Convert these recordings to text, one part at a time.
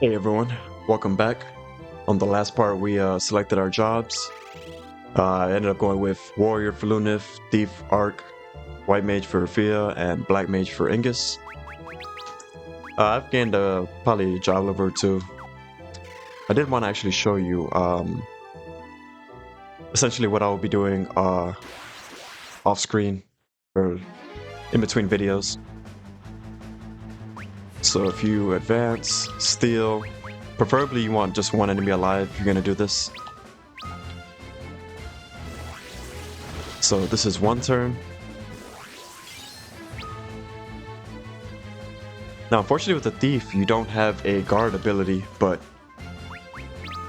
Hey everyone, welcome back. On the last part, we selected our jobs. I ended up going with Warrior for Lunif, Thief Arc, White Mage for Rafia, and Black Mage for Ingus. I've gained probably a job level or two. I did want to actually show you essentially what I will be doing off screen or in between videos. So if you advance, steal, preferably you want just one enemy alive if you're gonna do this. So this is one turn. Now unfortunately with the Thief you don't have a guard ability, but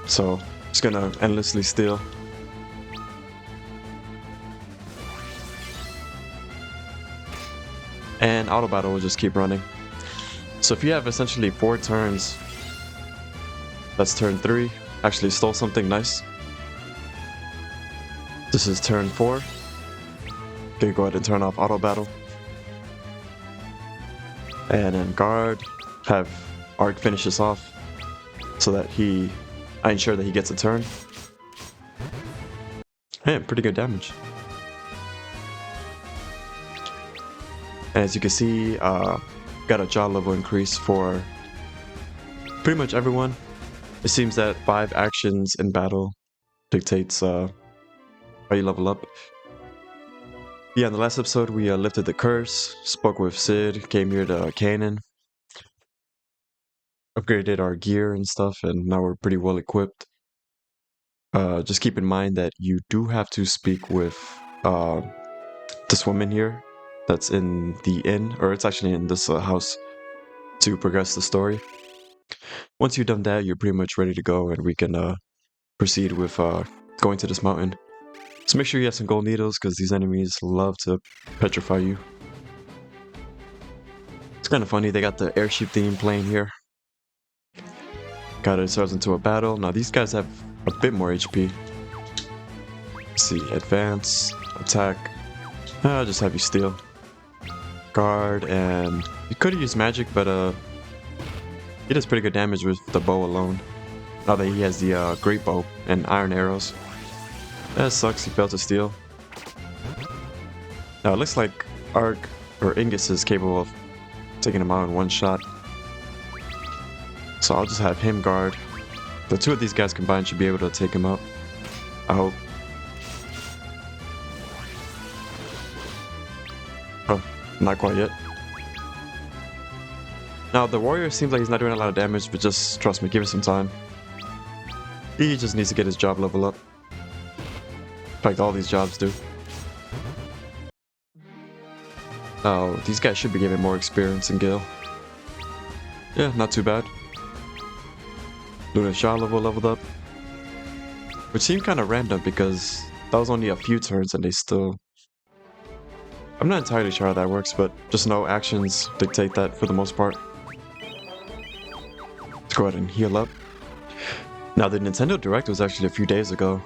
so just gonna endlessly steal. And auto battle will just keep running. So if you have essentially 4 turns, that's turn 3. Actually stole something nice. This is turn 4. Okay, go ahead and turn off auto battle. And then guard, have Arc finish this off so that I ensure that he gets a turn. Man, pretty good damage. And as you can see, got a job level increase for pretty much everyone. It seems that 5 actions in battle dictates how you level up. Yeah, in the last episode we lifted the curse, spoke with Sid, came here to Canaan, upgraded our gear and stuff, and now we're pretty well equipped. Just keep in mind that you do have to speak with this woman here that's in the inn, or it's actually in this house, to progress the story. Once you've done that, you're pretty much ready to go, and we can proceed with going to this mountain. So make sure you have some gold needles, because these enemies love to petrify you. It's kind of funny, they got the airship theme playing here. Got ourselves into a battle. Now these guys have a bit more HP. Let's see, advance, attack. Just have you steal. Guard, and you could use magic, but he does pretty good damage with the bow alone. Now that he has the great bow and iron arrows. That sucks, he failed to steal. Now it looks like Arc or Ingus is capable of taking him out in one shot. So I'll just have him guard. The two of these guys combined should be able to take him out, I hope. Oh, not quite yet. Now the warrior seems like he's not doing a lot of damage, but just trust me, give it some time. He just needs to get his job level up. In fact, all these jobs do. Oh, these guys should be getting more experience in Gil. Yeah, not too bad. Luna's job level leveled up. Which seemed kind of random because that was only a few turns and they still... I'm not entirely sure how that works, but just know actions dictate that for the most part. Let's go ahead and heal up. Now the Nintendo Direct was actually a few days ago.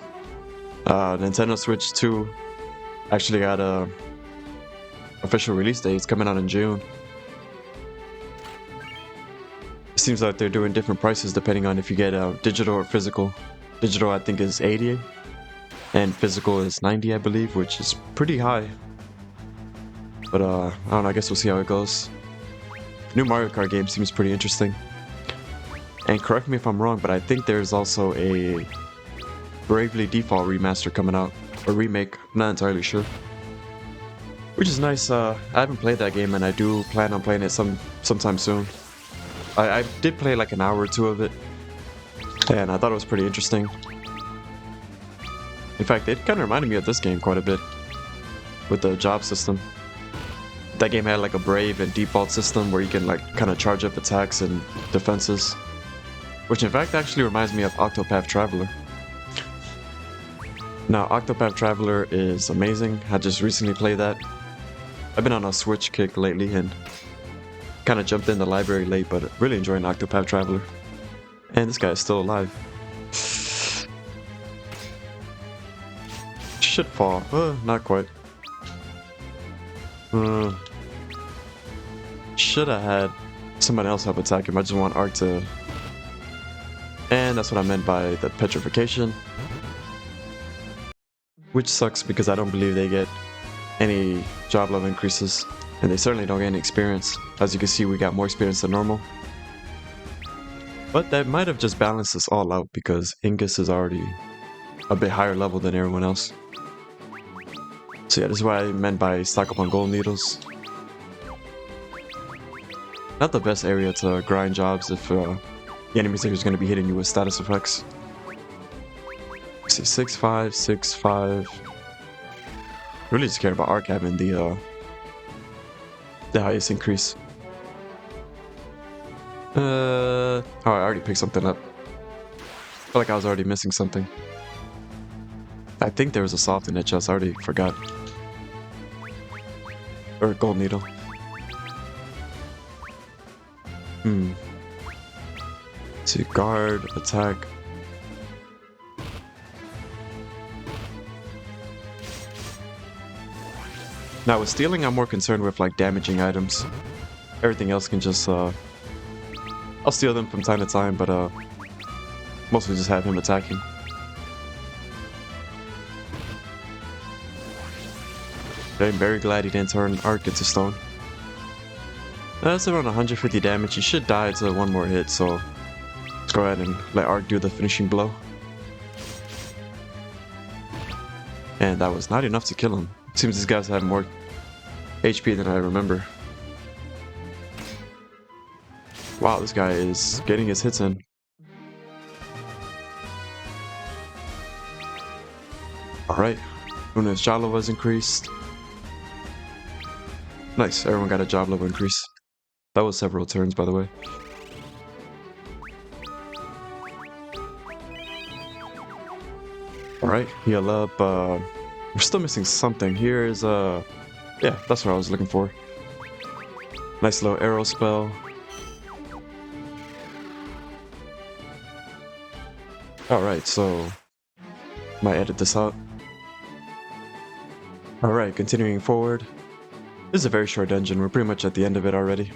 Nintendo Switch 2 actually got a official release date. It's coming out in June. It seems like they're doing different prices depending on if you get digital or physical. Digital I think is 80 and physical is 90 I believe, which is pretty high. But I don't know, I guess we'll see how it goes. The new Mario Kart game seems pretty interesting. And correct me if I'm wrong, but I think there's also a Bravely Default remaster coming out, or remake, I'm not entirely sure. Which is nice. I haven't played that game and I do plan on playing it sometime soon. I did play like an hour or two of it, and I thought it was pretty interesting. In fact, it kind of reminded me of this game quite a bit, with the job system. That game had like a brave and default system where you can like kind of charge up attacks and defenses. Which in fact actually reminds me of Octopath Traveler. Now Octopath Traveler is amazing, I just recently played that. I've been on a Switch kick lately and kind of jumped in the library late, but really enjoying Octopath Traveler. And this guy is still alive. Should fall, not quite. Should have had someone else help attack him. I just want Arc to And that's what I meant by the petrification. Which sucks because I don't believe they get any job level increases. And they certainly don't get any experience. As you can see, we got more experience than normal. But that might have just balanced us all out because Ingus is already a bit higher level than everyone else. So yeah, this is what I meant by stock up on gold needles. Not the best area to grind jobs if the enemies are going to be hitting you with status effects. Let's see, 6-5, 6-5. Really just care about arc having the highest increase. Oh, I already picked something up. I feel like I was already missing something. I think there was a soft in that chest. I already forgot. Or a gold needle. Let's see, guard, attack. Now with stealing, I'm more concerned with like damaging items. Everything else can just I'll steal them from time to time, but mostly just have him attacking. I'm very glad he didn't turn arc into stone. That's around 150 damage. He should die to one more hit, so let's go ahead and let arc do the finishing blow. And that was not enough to kill him. Seems these guys have more HP than I remember. Wow, this guy is getting his hits in. Alright, Una's job level was increased. Nice, everyone got a job level increase. That was several turns, by the way. Alright, heal up. We're still missing something. Here is yeah, that's what I was looking for. Nice little arrow spell. Alright, so might edit this out. Alright, continuing forward. This is a very short dungeon. We're pretty much at the end of it already.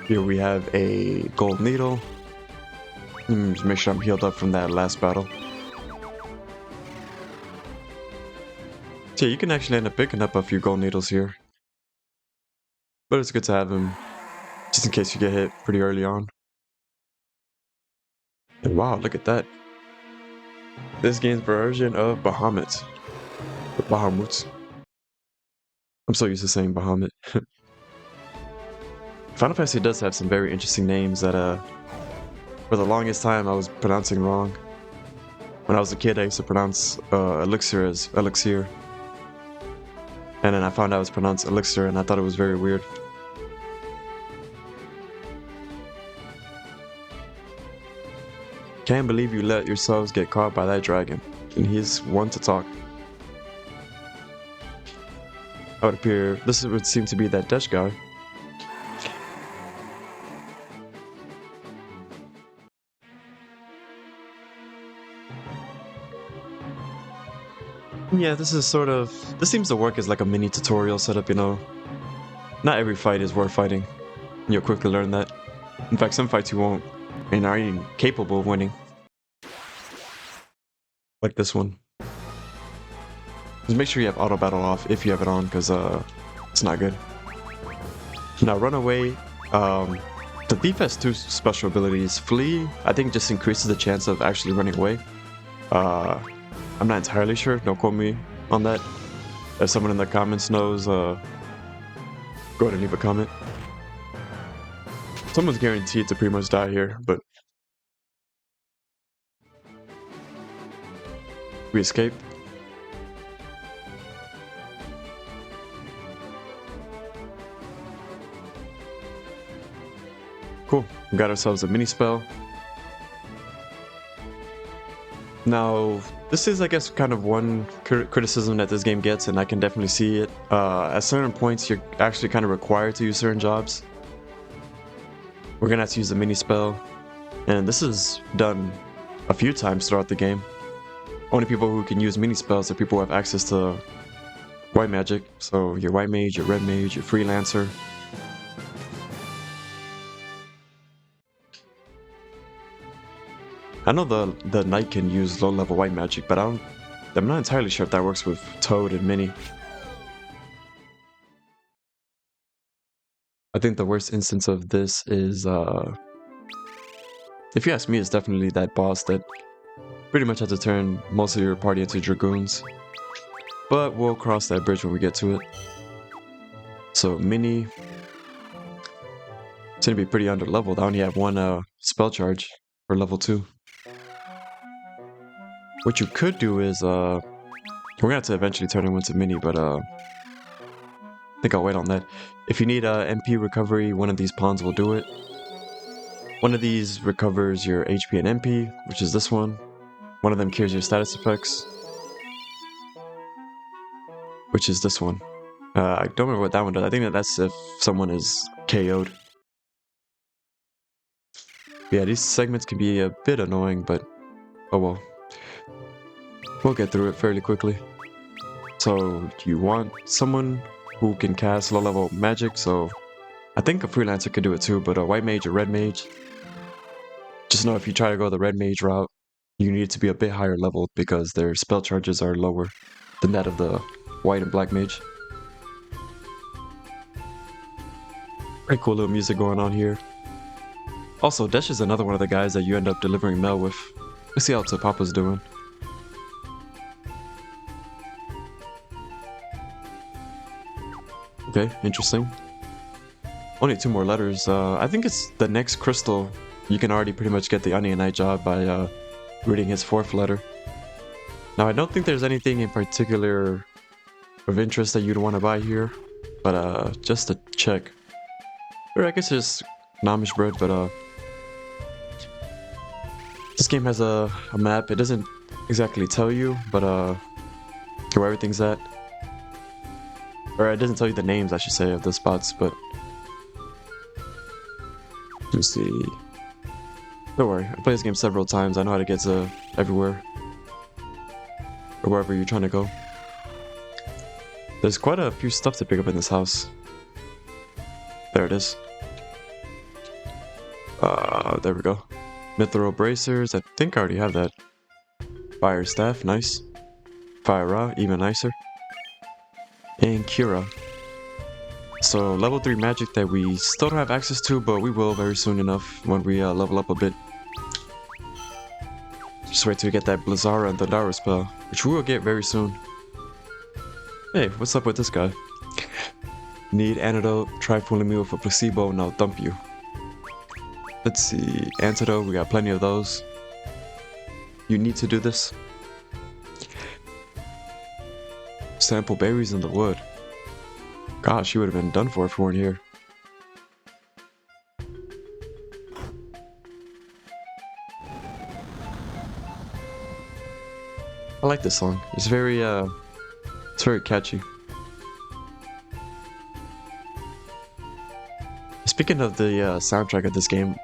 Here we have a gold needle. Just make sure I'm healed up from that last battle. So yeah, you can actually end up picking up a few gold needles here. But it's good to have them just in case you get hit pretty early on. And wow, look at that. This game's version of Bahamut. Bahamut. I'm so used to saying Bahamut. Final Fantasy does have some very interesting names that for the longest time I was pronouncing wrong. When I was a kid I used to pronounce elixir as elixir. And then I found out it was pronounced elixir and I thought it was very weird. Can't believe you let yourselves get caught by that dragon. And he's one to talk. That would appear, this would seem to be that Desch guy. Yeah, this seems to work as like a mini tutorial setup, you know. Not every fight is worth fighting. You'll quickly learn that. In fact, some fights you won't and are even capable of winning. Like this one. Just make sure you have auto battle off if you have it on, because it's not good. Now run away. The thief has two special abilities. Flee, I think, just increases the chance of actually running away. I'm not entirely sure, don't quote me on that. If someone in the comments knows, go ahead and leave a comment. Someone's guaranteed to pretty much die here, but we escape. Cool, we got ourselves a mini spell. Now, this is, I guess, kind of one criticism that this game gets, and I can definitely see it. At certain points, you're actually kind of required to use certain jobs. We're gonna have to use the mini spell, and this is done a few times throughout the game. Only people who can use mini spells are people who have access to white magic. So your white mage, your red mage, your freelancer. I know the knight can use low level white magic, but I'm not entirely sure if that works with Toad and Minnie. I think the worst instance of this is, if you ask me, it's definitely that boss that pretty much had to turn most of your party into dragoons. But we'll cross that bridge when we get to it. So Minnie, it's gonna be pretty under leveled. I only have one spell charge for level 2. What you could do is, we're gonna have to eventually turn him into Minnie, but I think I'll wait on that. If you need MP recovery, one of these pawns will do it. One of these recovers your HP and MP, which is this one. One of them cures your status effects, which is this one. I don't remember what that one does. I think that's if someone is KO'd. Yeah, these segments can be a bit annoying, but oh well. We'll get through it fairly quickly. So you want someone who can cast low level magic, so I think a freelancer could do it too, but a white mage or red mage, just know if you try to go the red mage route, you need to be a bit higher leveled because their spell charges are lower than that of the white and black mage. Pretty cool little music going on here. Also, Desch is another one of the guys that you end up delivering mail with. Let's see how Papa's doing. Okay, interesting. Only 2 more letters. I think it's the next crystal. You can already pretty much get the Onion Knight job by reading his 4th letter. Now, I don't think there's anything in particular of interest that you'd want to buy here, but just to check. Or I guess it's Gnamish bread, but this game has a map. It doesn't exactly tell you, but where everything's at. Or it doesn't tell you the names, I should say, of the spots, but let's see. Don't worry, I played this game several times. I know how to get to everywhere. Or wherever you're trying to go. There's quite a few stuff to pick up in this house. There it is. There we go. Mithril bracers, I think I already have that. Fire staff, nice. Fire rod, even nicer. And Cura. So level 3 magic that we still don't have access to, but we will very soon enough when we level up a bit. Just wait till we get that Blizzara and Thundara spell, which we will get very soon. Hey, what's up with this guy? Need antidote, try fooling me with a placebo and I'll dump you. Let's see, antidote, we got plenty of those. You need to do this. Sample berries in the wood. Gosh, you would have been done for if you weren't here. I like this song. It's very catchy. Speaking of the soundtrack of this game,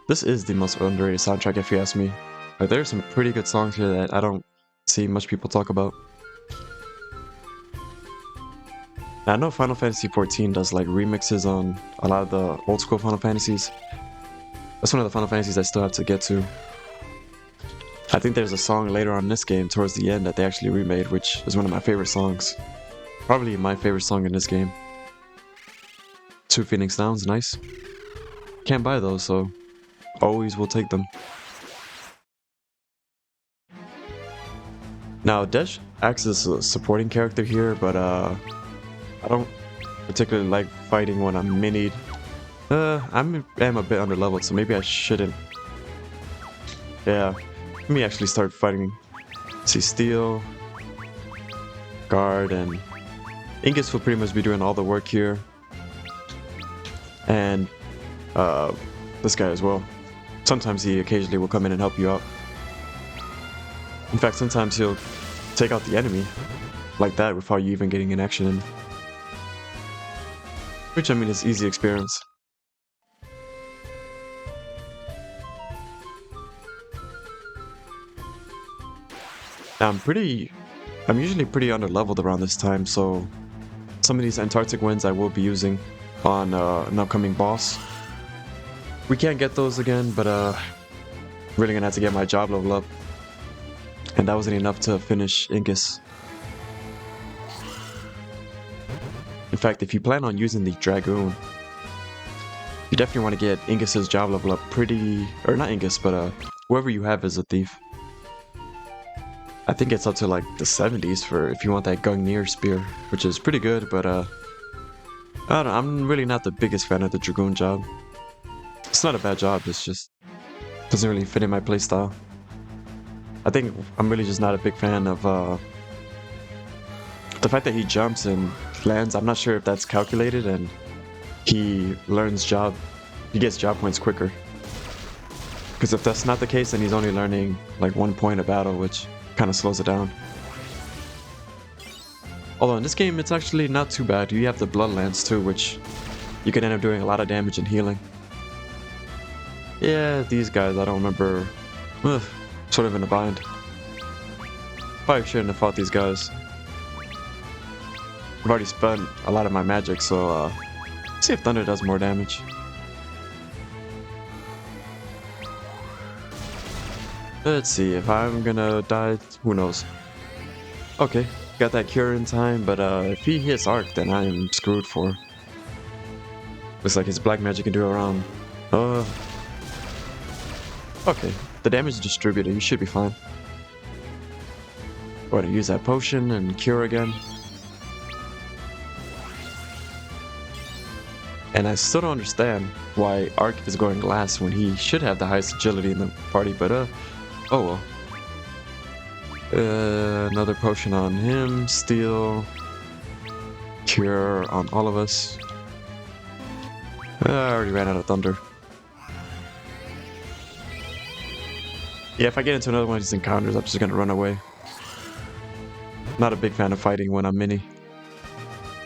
this is the most underrated soundtrack if you ask me. Like, there's some pretty good songs here that I don't see much people talk about. Now, I know Final Fantasy XIV does like remixes on a lot of the old school Final Fantasies. That's one of the Final Fantasies I still have to get to. I think there's a song later on in this game towards the end that they actually remade, which is one of my favorite songs. Probably my favorite song in this game. 2 Phoenix Downs, nice. Can't buy those, so always will take them. Now, Desch acts as a supporting character here, but I don't particularly like fighting when I'm minied. I am a bit underleveled, so maybe I shouldn't. Yeah, let me actually start fighting. See, Steel, Guard, and Ingus will pretty much be doing all the work here. And this guy as well. Sometimes he occasionally will come in and help you out. In fact, sometimes he'll take out the enemy like that without you even getting an action in. Which, I mean, is easy experience. Now, I'm usually pretty underleveled around this time, so some of these Antarctic winds I will be using on an upcoming boss. We can't get those again, but Really gonna have to get my job level up. And that wasn't enough to finish Ingus. In fact, if you plan on using the Dragoon, you definitely want to get Ingus's job level up pretty... Or not Ingus, but whoever you have as a thief. I think it's up to like the 70s for if you want that Gungnir spear, which is pretty good, but I don't know, I'm really not the biggest fan of the Dragoon job. It's not a bad job, it's just doesn't really fit in my playstyle. I think I'm really just not a big fan of the fact that he jumps and lands. I'm not sure if that's calculated and he gets job points quicker. Because if that's not the case, then he's only learning like 1 point a battle, which kind of slows it down. Although in this game, it's actually not too bad. You have the Blood Lance too, which you can end up doing a lot of damage and healing. Yeah, these guys, I don't remember. Ugh, sort of in a bind. Probably shouldn't have fought these guys. I've already spent a lot of my magic, so see if Thunder does more damage. Let's see, if I'm gonna die, who knows. Okay, got that cure in time, but if he hits Arc, then I am screwed for. Looks like his black magic can do around. Okay, the damage is distributed, you should be fine. Going to use that potion and cure again. And I still don't understand why Arc is going last when he should have the highest agility in the party, but oh well. Another potion on him, steal, cure on all of us. I already ran out of thunder. Yeah, if I get into another one of these encounters, I'm just gonna run away. Not a big fan of fighting when I'm mini.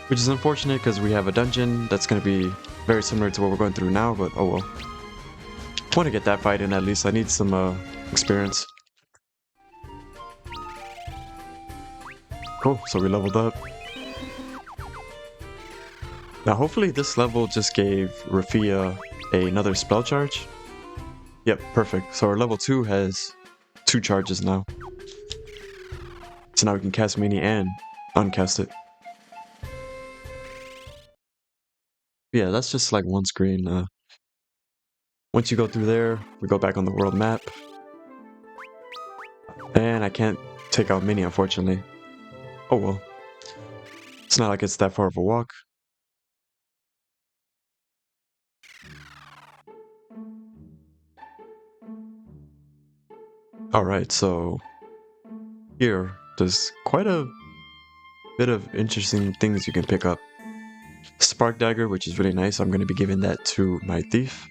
Which is unfortunate because we have a dungeon that's gonna be very similar to what we're going through now, but oh well. I want to get that fight in at least. I need some experience. Cool, so we leveled up. Now hopefully this level just gave Rafia another spell charge. Yep, perfect. So our level 2 has 2 charges now. So now we can cast Mini and uncast it. Yeah, that's just like one screen. Once you go through there, we go back on the world map. And I can't take out Mini, unfortunately. Oh well. It's not like it's that far of a walk. Alright, so here, there's quite a bit of interesting things you can pick up. Spark Dagger, which is really nice. I'm going to be giving that to my thief.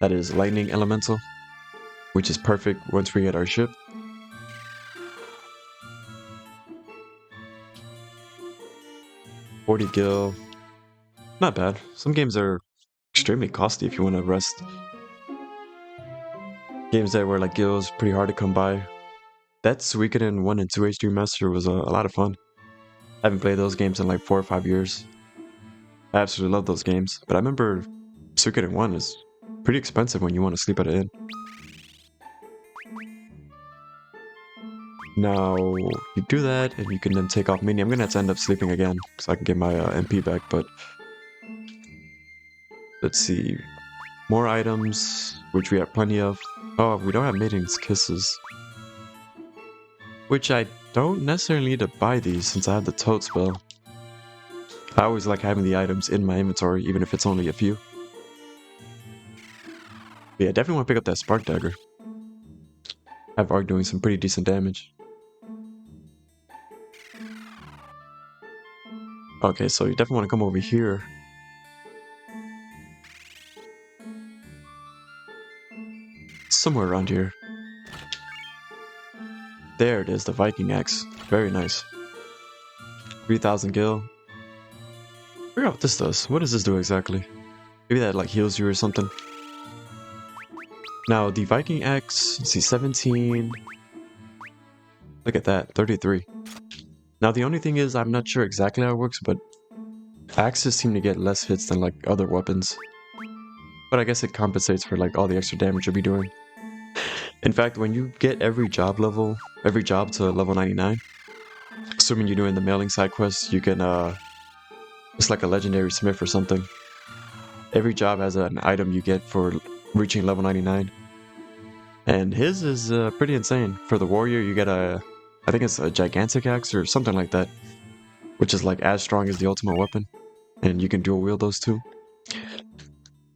That is Lightning Elemental, which is perfect once we get our ship. $40 gil. Not bad. Some games are extremely costly if you want to rest. Games that were like gills, pretty hard to come by. That Suikoden 1 and 2 HD Master was a lot of fun. I haven't played those games in like 4 or 5 years. I absolutely love those games, but I remember Suikoden 1 is pretty expensive when you want to sleep at an inn. Now, you do that, and you can then take off Mini. I'm gonna have to end up sleeping again, so I can get my MP back, but... Let's see... More items, which we have plenty of. Oh, we don't have Maiden's Kisses. Which I don't necessarily need to buy these, since I have the Toad spell. I always like having the items in my inventory, even if it's only a few. But yeah, definitely want to pick up that Spark Dagger. I have Arc doing some pretty decent damage. Okay, so you definitely want to come over here. Somewhere around here. There it is, the Viking axe. Very nice. 3,000 gil. I forgot what this does. What does this do exactly? Maybe that like heals you or something. Now the Viking axe, let's see, 17. Look at that, 33. Now the only thing is, I'm not sure exactly how it works, but axes seem to get less hits than like other weapons. But I guess it compensates for like all the extra damage you'll be doing. In fact, when you get every job to level 99, assuming you're doing the mailing side quests, you can it's like a legendary smith or something. Every job has an item you get for reaching level 99. And his is pretty insane. For the warrior, you get I think it's a gigantic axe or something like that, which is like as strong as the ultimate weapon. And you can dual wield those two.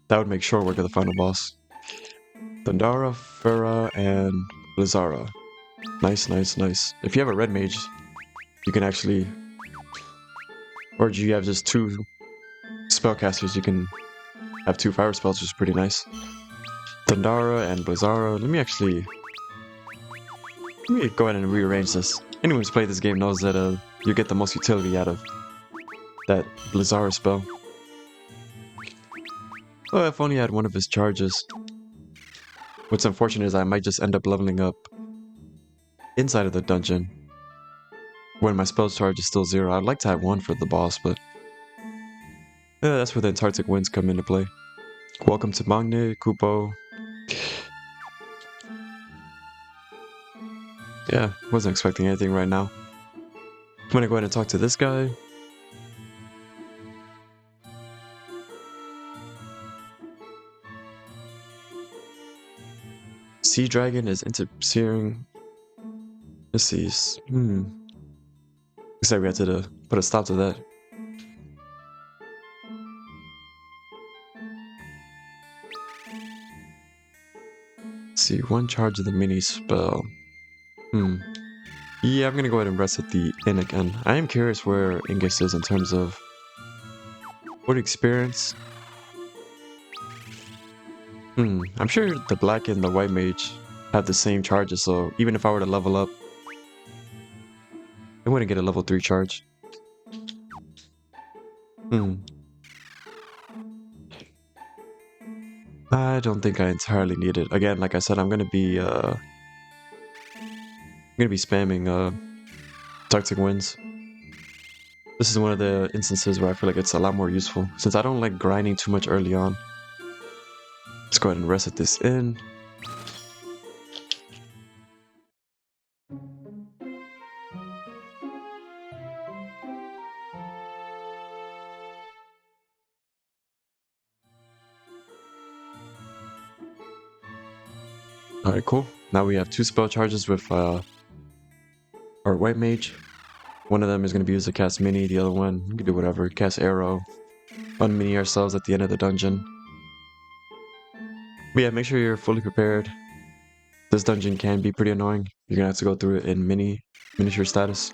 That would make short work of the final boss. Thundara, Farah, and Blizzara. Nice, nice, nice. If you have a red mage, you can actually... Or do you have just 2 spellcasters, you can have 2 fire spells, which is pretty nice. Thundara and Blizzara. Let me go ahead and rearrange this. Anyone who's played this game knows that you get the most utility out of that Blizzara spell. Well, if only I had one of his charges. What's unfortunate is I might just end up leveling up inside of the dungeon when my spell charge is still 0. I'd like to have 1 for the boss, but yeah, that's where the Antarctic winds come into play. Welcome to Magne, Kupo. Yeah, wasn't expecting anything right now. I'm gonna go ahead and talk to this guy. Sea Dragon is interfering. Let's see. Looks like we had to put a stop to that. Let's see, 1 charge of the mini spell. Yeah, I'm gonna go ahead and rest at the inn again. I am curious where Ingus is in terms of what experience. I'm sure the black and the white mage have the same charges, so even if I were to level up, I wouldn't get a level 3 charge. I don't think I entirely need it. Again, like I said, I'm gonna be spamming Toxic Winds. This is one of the instances where I feel like it's a lot more useful, since I don't like grinding too much early on. Let's go ahead and rest at this inn. Alright, cool. Now we have 2 spell charges with our white mage. One of them is going to be used to cast mini, the other one, we can do whatever, cast arrow, unmini ourselves at the end of the dungeon. But yeah, make sure you're fully prepared. This dungeon can be pretty annoying. You're going to have to go through it in miniature status.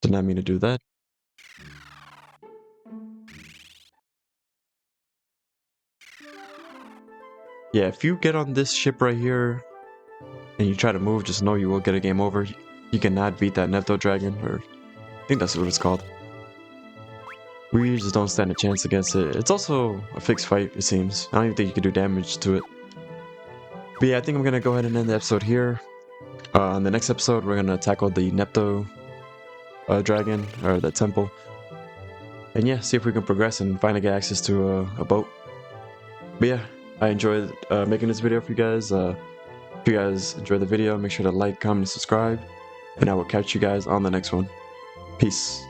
Did not mean to do that. Yeah, if you get on this ship right here and you try to move, just know you will get a game over. You cannot beat that Nepto Dragon, or I think that's what it's called. We just don't stand a chance against it. It's also a fixed fight, it seems. I don't even think you can do damage to it. But yeah, I think I'm going to go ahead and end the episode here. On the next episode, we're going to tackle the Nepto Dragon, or the temple. And yeah, see if we can progress and finally get access to a boat. But yeah, I enjoyed making this video for you guys. If you guys enjoyed the video, make sure to like, comment, and subscribe. And I will catch you guys on the next one. Peace.